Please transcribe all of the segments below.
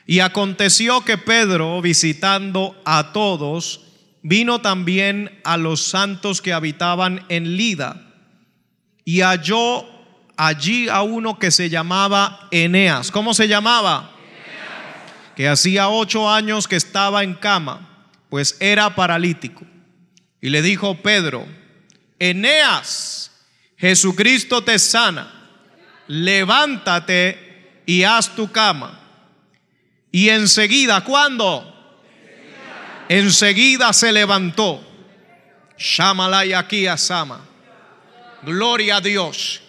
Y aconteció que Pedro, visitando a todos, vino también a los santos que habitaban en Lida, y halló allí a uno que se llamaba Eneas. ¿Cómo se llamaba? Eneas. Que hacía 8 años que estaba en cama, pues era paralítico. Y le dijo Pedro: Eneas, Jesucristo te sana, levántate y haz tu cama. Y enseguida, ¿cuándo? Enseguida se levantó. Shamalaya aquí a Sama. Gloria a Dios.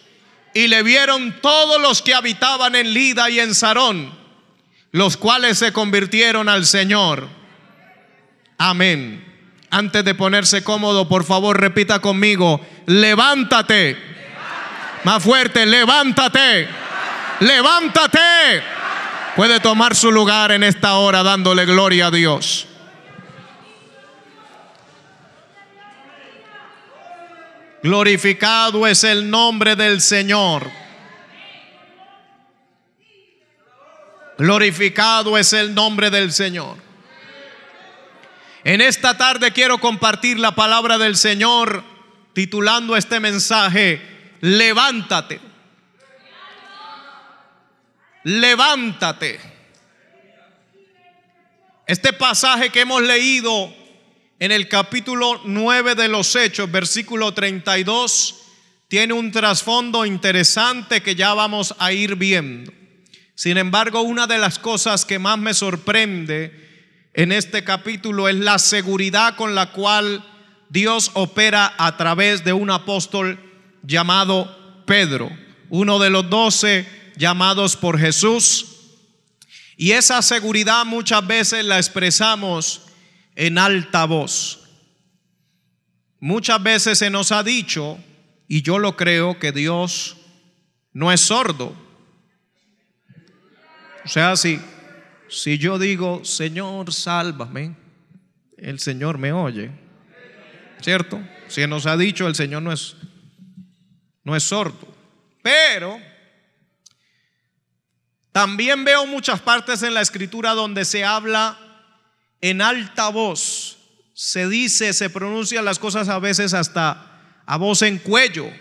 Y le vieron todos los que habitaban en Lida y en Sarón, los cuales se convirtieron al Señor. Amén. Antes de ponerse cómodo, por favor, repita conmigo: levántate. Levántate. Más fuerte: levántate. Levántate. Puede tomar su lugar en esta hora dándole gloria a Dios. Glorificado es el nombre del Señor. Glorificado es el nombre del Señor. En esta tarde quiero compartir la palabra del Señor, titulando este mensaje: levántate. Levántate. Este pasaje que hemos leído en el capítulo 9 de los Hechos, versículo 32, tiene un trasfondo interesante que ya vamos a ir viendo. Sin embargo, una de las cosas que más me sorprende en este capítulo es la seguridad con la cual Dios opera a través de un apóstol llamado Pedro, uno de los 12 llamados por Jesús. Y esa seguridad muchas veces la expresamos en alta voz. Muchas veces se nos ha dicho, y yo lo creo, que Dios no es sordo. O sea, si yo digo: Señor, sálvame, el Señor me oye, ¿cierto? Se nos ha dicho, el Señor no es sordo. Pero también veo muchas partes en la Escritura donde se habla en alta voz. Se dice, se pronuncian las cosas a veces hasta a voz en cuello,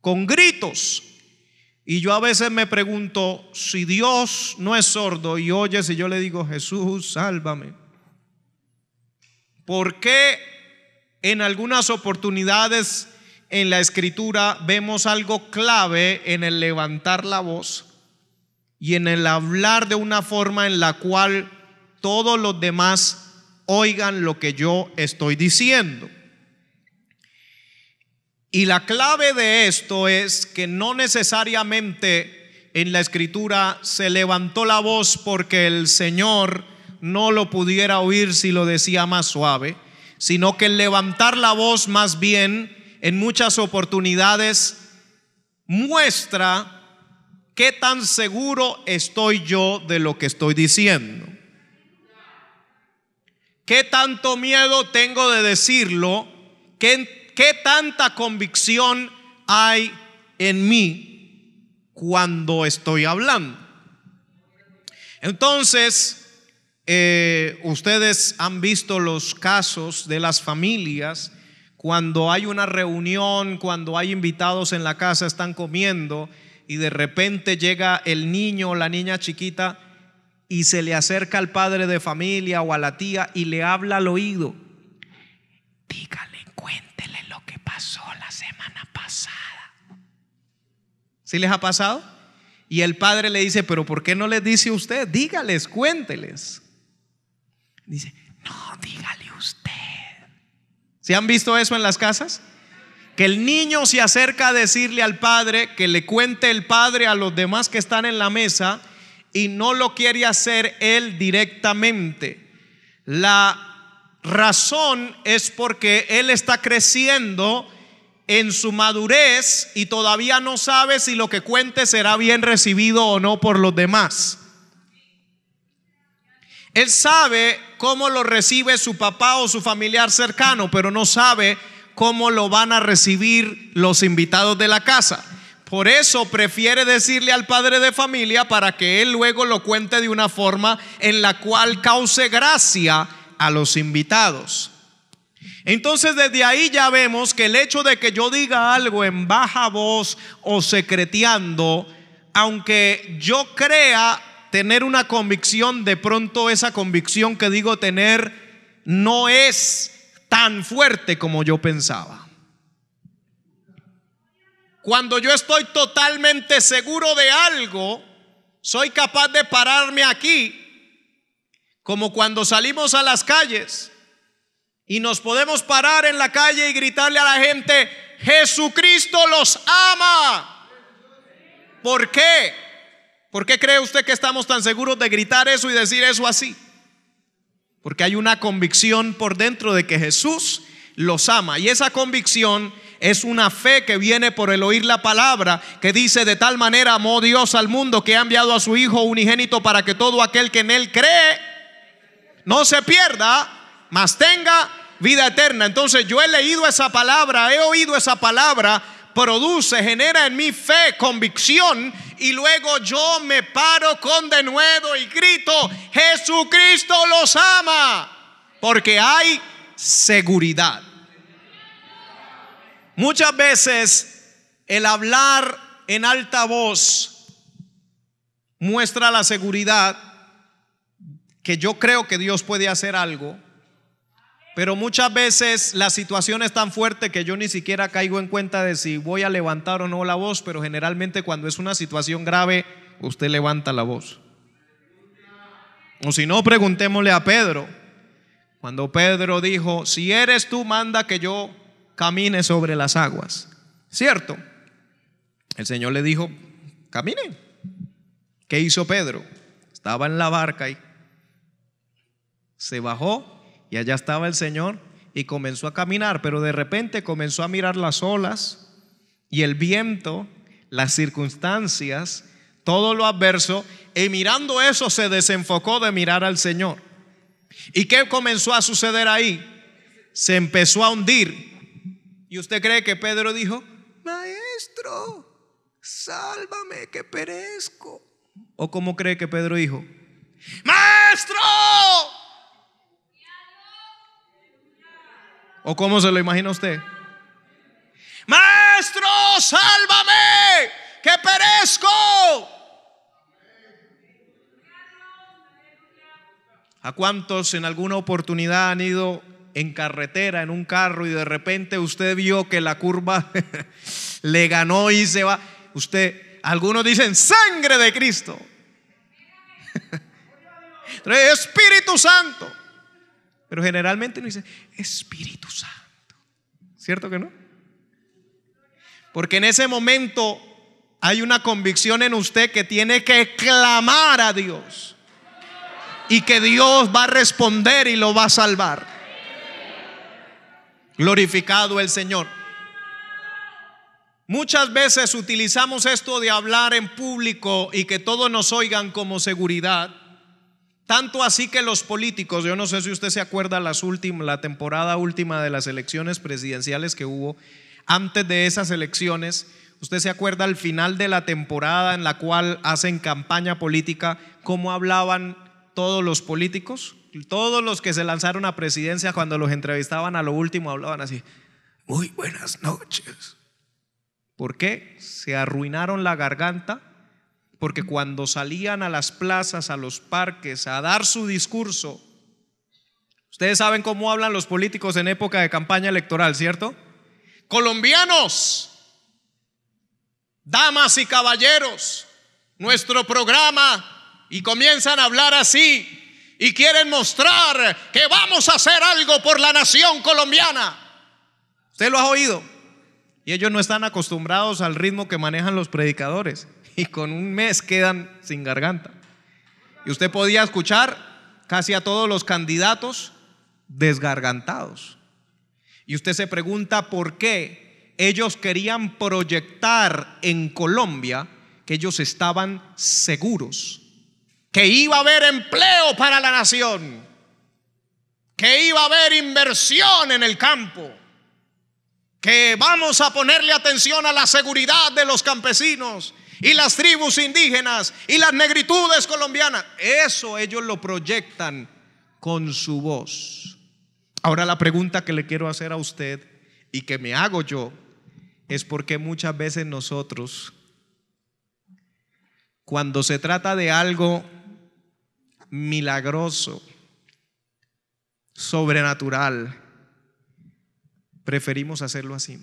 con gritos. Y yo a veces me pregunto, si Dios no es sordo y oye, si yo le digo: Jesús, sálvame, ¿por qué en algunas oportunidades en la Escritura vemos algo clave en el levantar la voz y en el hablar de una forma en la cual todos los demás oigan lo que yo estoy diciendo? Y la clave de esto es que no necesariamente en la Escritura se levantó la voz porque el Señor no lo pudiera oír si lo decía más suave, sino que el levantar la voz más bien en muchas oportunidades muestra qué tan seguro estoy yo de lo que estoy diciendo. ¿Qué tanto miedo tengo de decirlo? ¿Qué tanta convicción hay en mí cuando estoy hablando? Entonces, ustedes han visto los casos de las familias cuando hay una reunión, cuando hay invitados en la casa, están comiendo y de repente llega el niño o la niña chiquita y se le acerca al padre de familia o a la tía y le habla al oído: dígale, cuéntele lo que pasó la semana pasada. ¿Sí les ha pasado? Y el padre le dice: pero ¿por qué no les dice usted? Dígales, cuénteles. Dice: no, dígale usted. ¿Se han visto eso en las casas? Que el niño se acerca a decirle al padre, que le cuente el padre a los demás que están en la mesa, y no lo quiere hacer él directamente. La razón es porque él está creciendo en su madurez y todavía no sabe si lo que cuente será bien recibido o no por los demás. Él sabe cómo lo recibe su papá o su familiar cercano, pero no sabe cómo lo van a recibir los invitados de la casa. Por eso prefiere decirle al padre de familia para que él luego lo cuente de una forma en la cual cause gracia a los invitados. Entonces desde ahí ya vemos que el hecho de que yo diga algo en baja voz o secreteando, aunque yo crea tener una convicción, de pronto esa convicción que digo tener no es tan fuerte como yo pensaba. Cuando yo estoy totalmente seguro de algo, soy capaz de pararme aquí, como cuando salimos a las calles y nos podemos parar en la calle y gritarle a la gente: Jesucristo los ama. ¿Por qué? ¿Por qué cree usted que estamos tan seguros de gritar eso y decir eso así? Porque hay una convicción por dentro de que Jesús los ama, y esa convicción es una fe que viene por el oír la palabra, que dice: de tal manera amó Dios al mundo que ha enviado a su Hijo unigénito para que todo aquel que en él cree no se pierda, mas tenga vida eterna. Entonces yo he leído esa palabra, he oído esa palabra, produce, genera en mí fe, convicción, y luego yo me paro con denuedo y grito: Jesucristo los ama, porque hay seguridad. Muchas veces el hablar en alta voz muestra la seguridad que yo creo que Dios puede hacer algo, pero muchas veces la situación es tan fuerte que yo ni siquiera caigo en cuenta de si voy a levantar o no la voz. Pero generalmente cuando es una situación grave, usted levanta la voz. O si no, preguntémosle a Pedro. Cuando Pedro dijo: si eres tú, manda que yo camine sobre las aguas, ¿cierto? El Señor le dijo: camine. ¿Qué hizo Pedro? Estaba en la barca y se bajó, y allá estaba el Señor, y comenzó a caminar. Pero de repente comenzó a mirar las olas y el viento, las circunstancias, todo lo adverso, y mirando eso se desenfocó de mirar al Señor. ¿Y qué comenzó a suceder ahí? Se empezó a hundir. ¿Y usted cree que Pedro dijo: maestro, sálvame que perezco? ¿O cómo cree que Pedro dijo: maestro? ¿O cómo se lo imagina usted? Maestro, sálvame que perezco. ¿A cuántos en alguna oportunidad han ido en carretera, en un carro, y de repente usted vio que la curva le ganó y se va? Algunos dicen: sangre de Cristo, Espíritu Santo, pero generalmente no dice Espíritu Santo, ¿cierto que no? Porque en ese momento hay una convicción en usted que tiene que clamar a Dios, y que Dios va a responder y lo va a salvar. Glorificado el Señor. Muchas veces utilizamos esto de hablar en público y que todos nos oigan como seguridad. Tanto así que los políticos, yo no sé si usted se acuerda la temporada última de las elecciones presidenciales que hubo. Antes de esas elecciones, usted se acuerda al final de la temporada en la cual hacen campaña política, cómo hablaban todos los políticos. Todos los que se lanzaron a presidencia, cuando los entrevistaban a lo último, hablaban así: muy buenas noches. ¿Por qué? Se arruinaron la garganta, porque cuando salían a las plazas, a los parques, a dar su discurso, ustedes saben cómo hablan los políticos en época de campaña electoral, ¿cierto? Colombianos, damas y caballeros, nuestro programa, y comienzan a hablar así. Y quieren mostrar que vamos a hacer algo por la nación colombiana. Usted lo ha oído. Y ellos no están acostumbrados al ritmo que manejan los predicadores, y con un mes quedan sin garganta. Y usted podía escuchar casi a todos los candidatos desgargantados. Y usted se pregunta por qué ellos querían proyectar en Colombia que ellos estaban seguros, que iba a haber empleo para la nación, que iba a haber inversión en el campo, que vamos a ponerle atención a la seguridad de los campesinos y las tribus indígenas y las negritudes colombianas. Eso ellos lo proyectan con su voz. Ahora la pregunta que le quiero hacer a usted y que me hago yo es por qué muchas veces nosotros, cuando se trata de algo milagroso, sobrenatural, preferimos hacerlo así.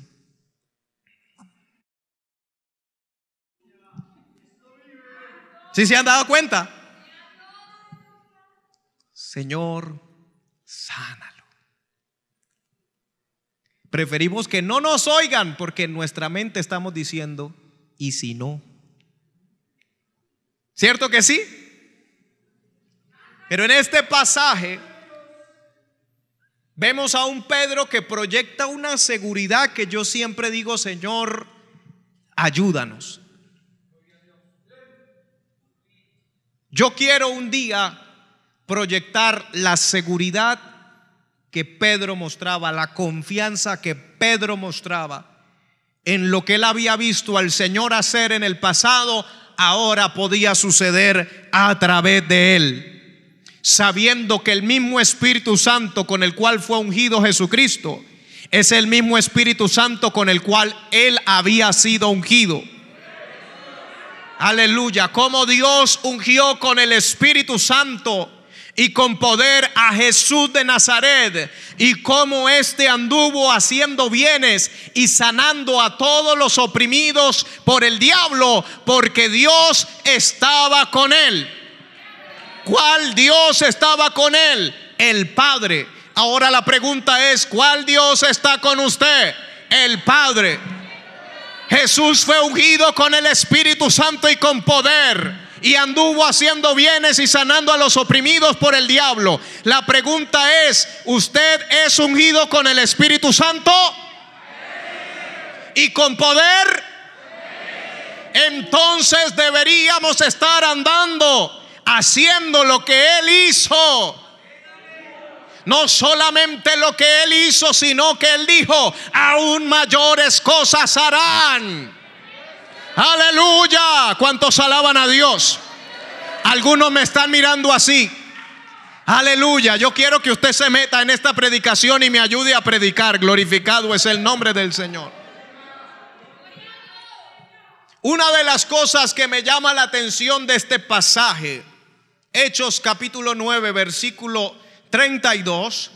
¿Sí se han dado cuenta? Señor, sánalo. Preferimos que no nos oigan porque en nuestra mente estamos diciendo, ¿y si no? ¿Cierto que sí? Pero en este pasaje vemos a un Pedro que proyecta una seguridad que yo siempre digo, Señor, ayúdanos. Yo quiero un día proyectar la seguridad que Pedro mostraba, la confianza que Pedro mostraba en lo que él había visto al Señor hacer en el pasado, ahora podía suceder a través de él, sabiendo que el mismo Espíritu Santo con el cual fue ungido Jesucristo es el mismo Espíritu Santo con el cual él había sido ungido. Aleluya, como Dios ungió con el Espíritu Santo y con poder a Jesús de Nazaret, y cómo éste anduvo haciendo bienes y sanando a todos los oprimidos por el diablo, porque Dios estaba con él. ¿Cuál Dios estaba con él? El Padre. Ahora la pregunta es, ¿cuál Dios está con usted? El Padre. Jesús fue ungido con el Espíritu Santo y con poder, y anduvo haciendo bienes y sanando a los oprimidos por el diablo. La pregunta es, ¿usted es ungido con el Espíritu Santo y con poder? Entonces deberíamos estar andando, haciendo lo que Él hizo. No solamente lo que Él hizo, sino que Él dijo, aún mayores cosas harán. Aleluya. ¿Cuántos alaban a Dios? Algunos me están mirando así. Aleluya. Yo quiero que usted se meta en esta predicación y me ayude a predicar. Glorificado es el nombre del Señor. Una de las cosas que me llama la atención de este pasaje, Hechos capítulo 9 versículo 32,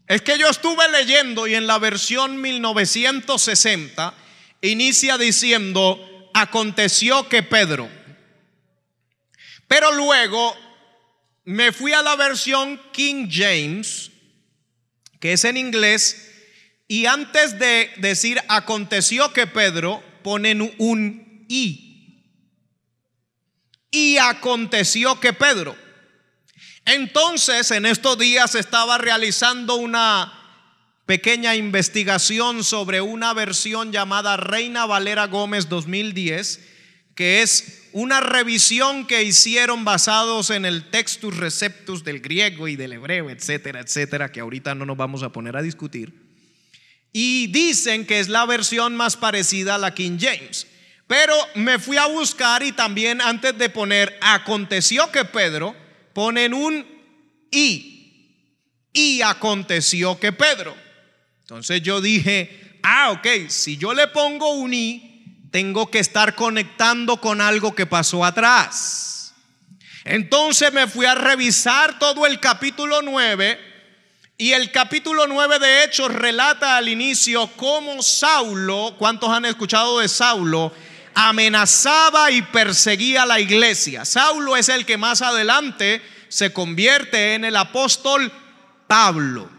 es que yo estuve leyendo y en la versión 1960 inicia diciendo, aconteció que Pedro. Pero luego me fui a la versión King James, que es en inglés, y antes de decir aconteció que Pedro, ponen un y. Y aconteció que Pedro. Entonces, en estos días estaba realizando una pequeña investigación sobre una versión llamada Reina Valera Gómez 2010, que es una revisión que hicieron basados en el Textus Receptus del griego y del hebreo, etcétera, etcétera, que ahorita no nos vamos a poner a discutir. Y dicen que es la versión más parecida a la King James. Pero me fui a buscar y también antes de poner aconteció que Pedro, ponen un y aconteció que Pedro. Entonces yo dije, ok, si yo le pongo un y, tengo que estar conectando con algo que pasó atrás. Entonces me fui a revisar todo el capítulo 9, y el capítulo 9 de Hechos relata al inicio cómo Saulo, ¿cuántos han escuchado de Saulo?, amenazaba y perseguía a la iglesia. Saulo es el que más adelante se convierte en el apóstol Pablo.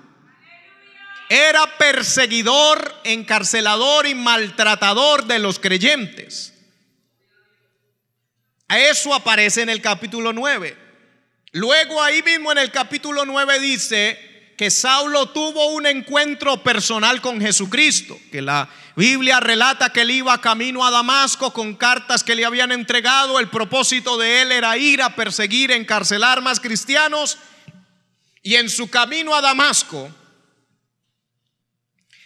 Era perseguidor, encarcelador y maltratador de los creyentes. Eso aparece en el capítulo 9. Luego ahí mismo en el capítulo 9 dice que Saulo tuvo un encuentro personal con Jesucristo, que la Biblia relata que él iba camino a Damasco con cartas que le habían entregado. El propósito de él era ir a perseguir, encarcelar más cristianos. Y en su camino a Damasco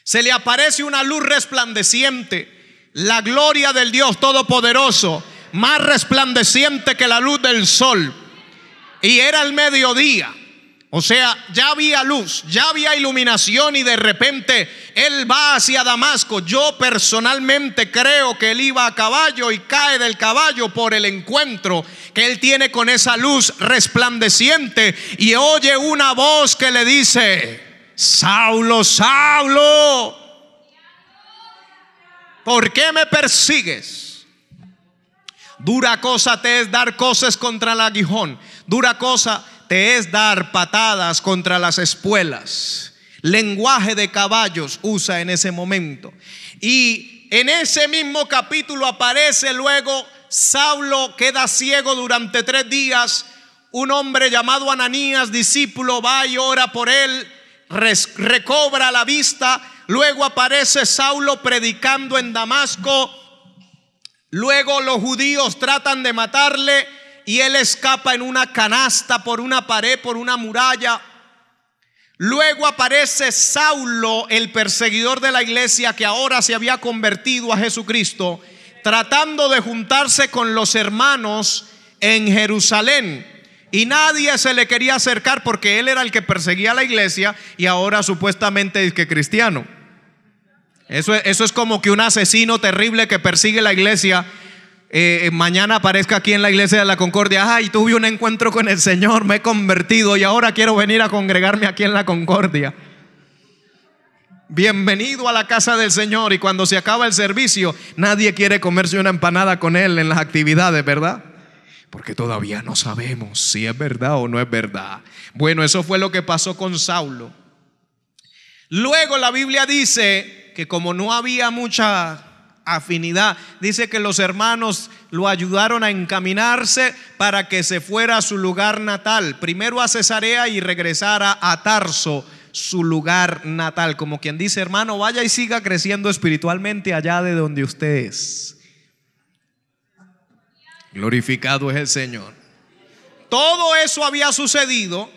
se le aparece una luz resplandeciente, la gloria del Dios Todopoderoso, más resplandeciente que la luz del sol. Y era el mediodía. O sea, ya había luz, ya había iluminación, y de repente él va hacia Damasco. Yo personalmente creo que él iba a caballo y cae del caballo por el encuentro que él tiene con esa luz resplandeciente, y oye una voz que le dice: Saulo, Saulo, ¿por qué me persigues? Dura cosa te es dar coces contra el aguijón, dura cosa te es dar patadas contra las espuelas. Lenguaje de caballos usa en ese momento. Y en ese mismo capítulo aparece luego: Saulo queda ciego durante 3 días. Un hombre llamado Ananías, discípulo, va y ora por él, recobra la vista. Luego aparece Saulo predicando en Damasco. Luego los judíos tratan de matarle y él escapa en una canasta por una pared, por una muralla. Luego aparece Saulo, el perseguidor de la iglesia, que ahora se había convertido a Jesucristo, tratando de juntarse con los hermanos en Jerusalén, y nadie se le quería acercar porque él era el que perseguía a la iglesia y ahora supuestamente es que cristiano. Eso es como que un asesino terrible que persigue la iglesia mañana aparezca aquí en la iglesia de la Concordia: ay, tuve un encuentro con el Señor, me he convertido y ahora quiero venir a congregarme aquí en la Concordia. Bienvenido a la casa del Señor. Y cuando se acaba el servicio, nadie quiere comerse una empanada con él en las actividades, ¿verdad? Porque todavía no sabemos si es verdad o no es verdad. Bueno, eso fue lo que pasó con Saulo. Luego la Biblia dice que como no había mucha afinidad, dice que los hermanos lo ayudaron a encaminarse para que se fuera a su lugar natal, primero a Cesarea y regresara a Tarso, su lugar natal. Como quien dice: hermano, vaya y siga creciendo espiritualmente allá de donde usted es. Glorificado es el Señor. Todo eso había sucedido,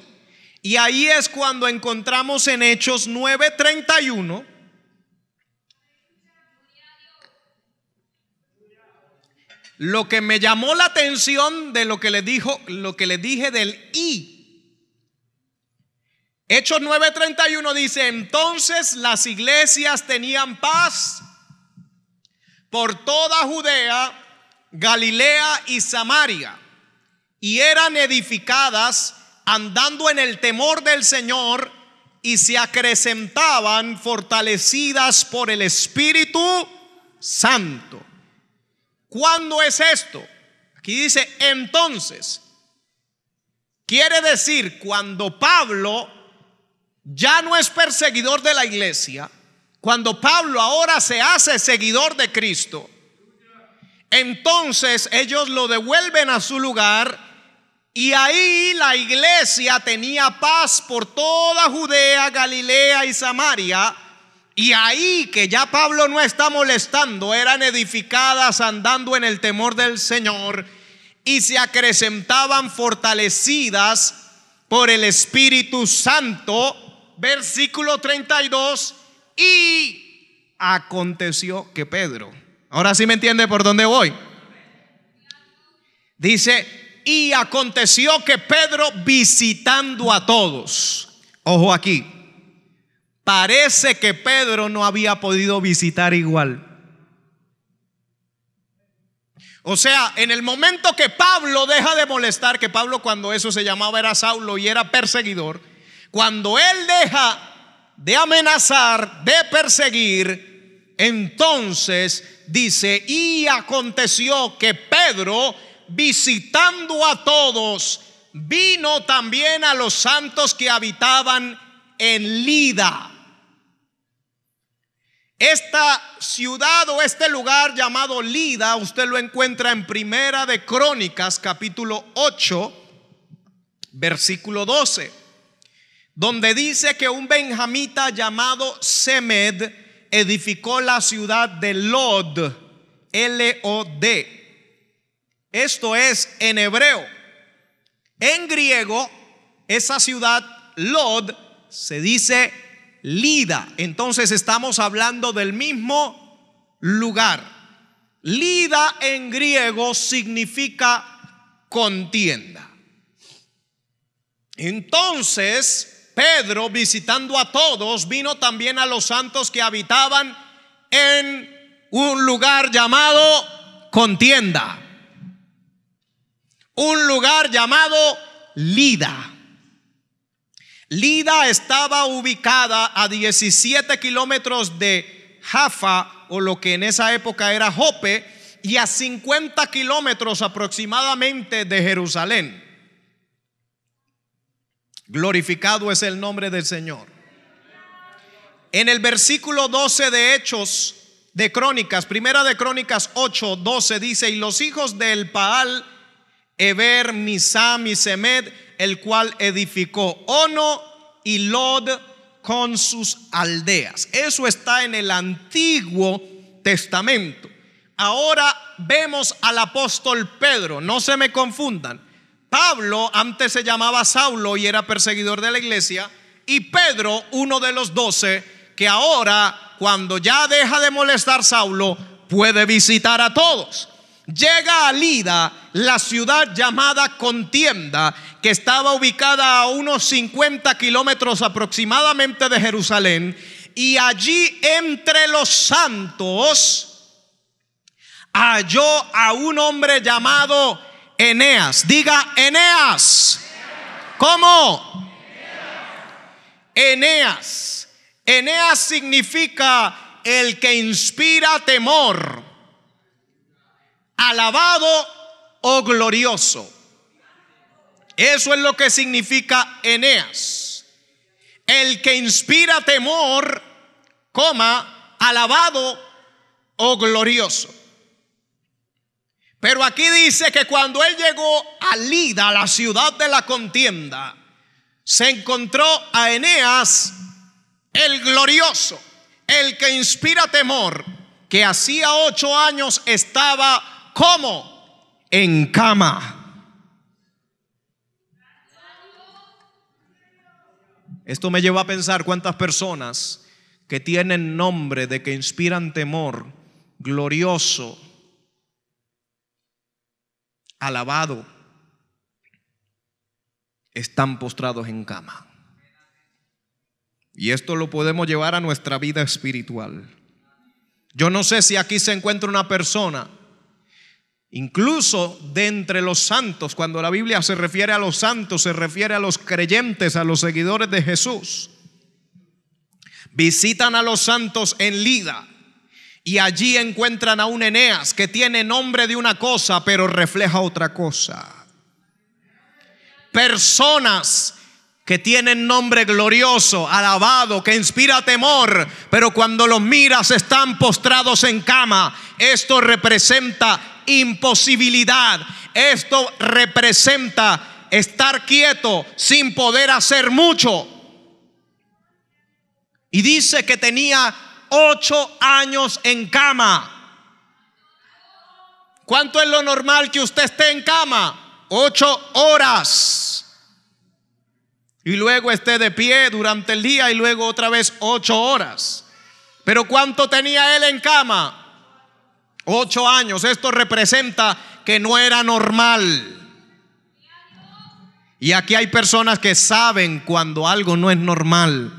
y ahí es cuando encontramos en Hechos 9:31 lo que me llamó la atención de lo que les dije del y. Hechos 9:31 dice: entonces las iglesias tenían paz por toda Judea, Galilea y Samaria, y eran edificadas andando en el temor del Señor, y se acrecentaban fortalecidas por el Espíritu Santo. ¿Cuándo es esto? Aquí dice entonces. Quiere decir cuando Pablo ya no es perseguidor de la iglesia, cuando Pablo ahora se hace seguidor de Cristo, entonces ellos lo devuelven a su lugar, y ahí la iglesia tenía paz por toda Judea, Galilea y Samaria. Y ahí, que ya Pablo no está molestando, eran edificadas andando en el temor del Señor, y se acrecentaban fortalecidas por el Espíritu Santo. Versículo 32: y aconteció que Pedro, ahora sí me entiende por dónde voy. Dice: y aconteció que Pedro, visitando a todos. Ojo aquí, parece que Pedro no había podido visitar igual. O sea, en el momento que Pablo deja de molestar, que Pablo cuando eso se llamaba era Saulo y era perseguidor, cuando él deja de amenazar, de perseguir, entonces dice: y aconteció que Pedro, visitando a todos, vino también a los santos que habitaban en Lida. Esta ciudad o este lugar llamado Lida, usted lo encuentra en Primera de Crónicas, capítulo 8, versículo 12, donde dice que un benjamita llamado Semed edificó la ciudad de Lod, L-O-D. Esto es en hebreo. En griego, esa ciudad Lod se dice Lida. Entonces estamos hablando del mismo lugar. Lida en griego significa contienda. Entonces Pedro, visitando a todos, vino también a los santos que habitaban en un lugar llamado contienda, un lugar llamado Lida. Lida estaba ubicada a 17 kilómetros de Jaffa, o lo que en esa época era Jope, y a 50 kilómetros aproximadamente de Jerusalén. Glorificado es el nombre del Señor. En el versículo 12 de Hechos de Crónicas, primera de Crónicas 8:12 dice: y los hijos del Baal, Eber, Misam y Semed, el cual edificó Ono y Lod con sus aldeas. Eso está en el Antiguo Testamento. Ahora vemos al apóstol Pedro. No se me confundan. Pablo antes se llamaba Saulo y era perseguidor de la iglesia, y Pedro, uno de los 12, que ahora, cuando ya deja de molestar Saulo, puede visitar a todos. Llega a Lida, la ciudad llamada Contienda, que estaba ubicada a unos 50 kilómetros aproximadamente de Jerusalén, y allí entre los santos halló a un hombre llamado Eneas. Diga Eneas. ¿Cómo? Eneas. Eneas significa el que inspira temor, alabado o glorioso. Eso es lo que significa Eneas. El que inspira temor, alabado o glorioso. Pero aquí dice que cuando él llegó a Lida, la ciudad de la contienda, se encontró a Eneas, el glorioso, el que inspira temor, que hacía 8 años estaba en cama. Esto me lleva a pensar cuántas personas que tienen nombre de que inspiran temor, glorioso, alabado, están postrados en cama. Y esto lo podemos llevar a nuestra vida espiritual. Yo no sé si aquí se encuentra una persona, incluso de entre los santos. Cuando la Biblia se refiere a los santos, se refiere a los creyentes, a los seguidores de Jesús. Visitan a los santos en Lida, y allí encuentran a un Eneas que tiene nombre de una cosa, pero refleja otra cosa. Personas que tienen nombre glorioso, alabado, que inspira temor, pero cuando los miras están postrados en cama. Esto representa imposibilidad. Esto representa estar quieto sin poder hacer mucho. Y dice que tenía 8 años en cama. ¿Cuánto es lo normal que usted esté en cama? 8 horas. Y luego esté de pie durante el día y luego otra vez 8 horas. Pero ¿cuánto tenía él en cama? 8 años. Esto representa que no era normal. Y aquí hay personas que saben cuando algo no es normal.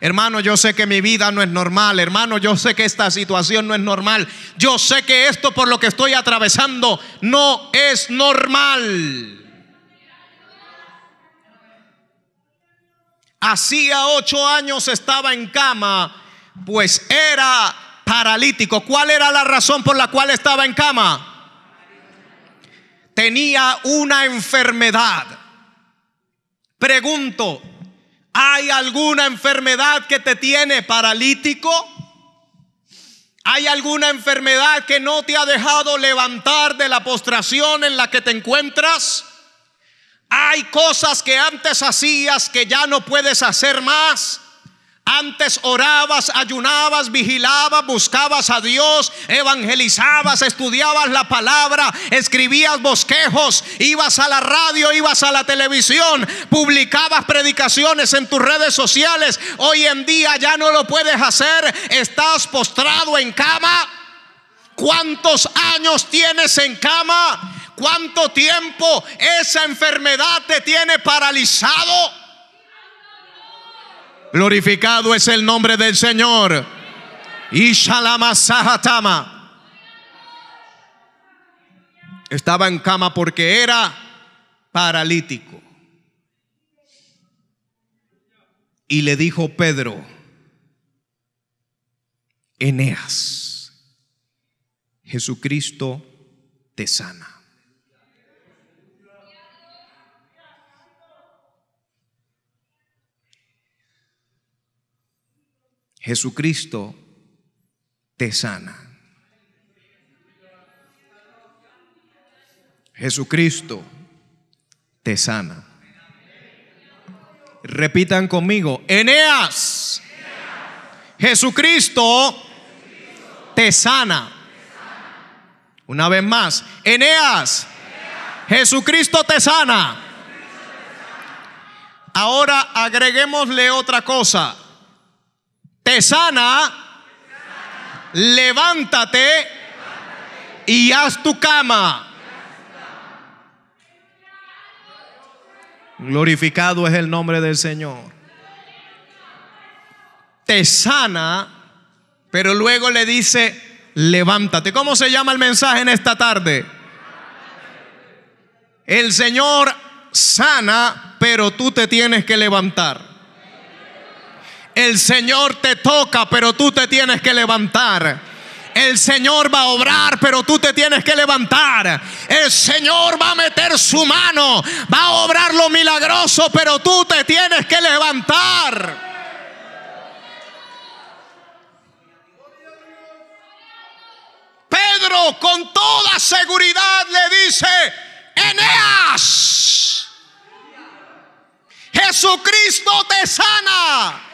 Hermano, yo sé que mi vida no es normal. Hermano, yo sé que esta situación no es normal. Yo sé que esto por lo que estoy atravesando no es normal. Hacía 8 años estaba en cama, pues era paralítico. ¿Cuál era la razón por la cual estaba en cama? Tenía una enfermedad. Pregunto, ¿hay alguna enfermedad que te tiene paralítico? ¿Hay alguna enfermedad que no te ha dejado levantar de la postración en la que te encuentras? ¿Hay cosas que antes hacías que ya no puedes hacer más? Antes orabas, ayunabas, vigilabas, buscabas a Dios, evangelizabas, estudiabas la palabra, escribías bosquejos, ibas a la radio, ibas a la televisión, publicabas predicaciones en tus redes sociales. Hoy en día ya no lo puedes hacer, estás postrado en cama. ¿Cuántos años tienes en cama? ¿Cuánto tiempo esa enfermedad te tiene paralizado? Glorificado es el nombre del Señor. Ishalamasajatama. Estaba en cama porque era paralítico. Y le dijo Pedro: Eneas, Jesucristo te sana. Jesucristo te sana. Jesucristo te sana. Repitan conmigo: Eneas, Jesucristo te sana. Una vez más: Eneas, Jesucristo te sana. Ahora agreguémosle otra cosa. Te sana, levántate y haz tu cama. Glorificado es el nombre del Señor. Te sana, pero luego le dice: levántate. ¿Cómo se llama el mensaje en esta tarde? El Señor sana, pero tú te tienes que levantar. El Señor te toca, pero tú te tienes que levantar. El Señor va a obrar, pero tú te tienes que levantar. El Señor va a meter su mano, va a obrar lo milagroso, pero tú te tienes que levantar. Pedro con toda seguridad le dice: Eneas, Jesucristo te sana.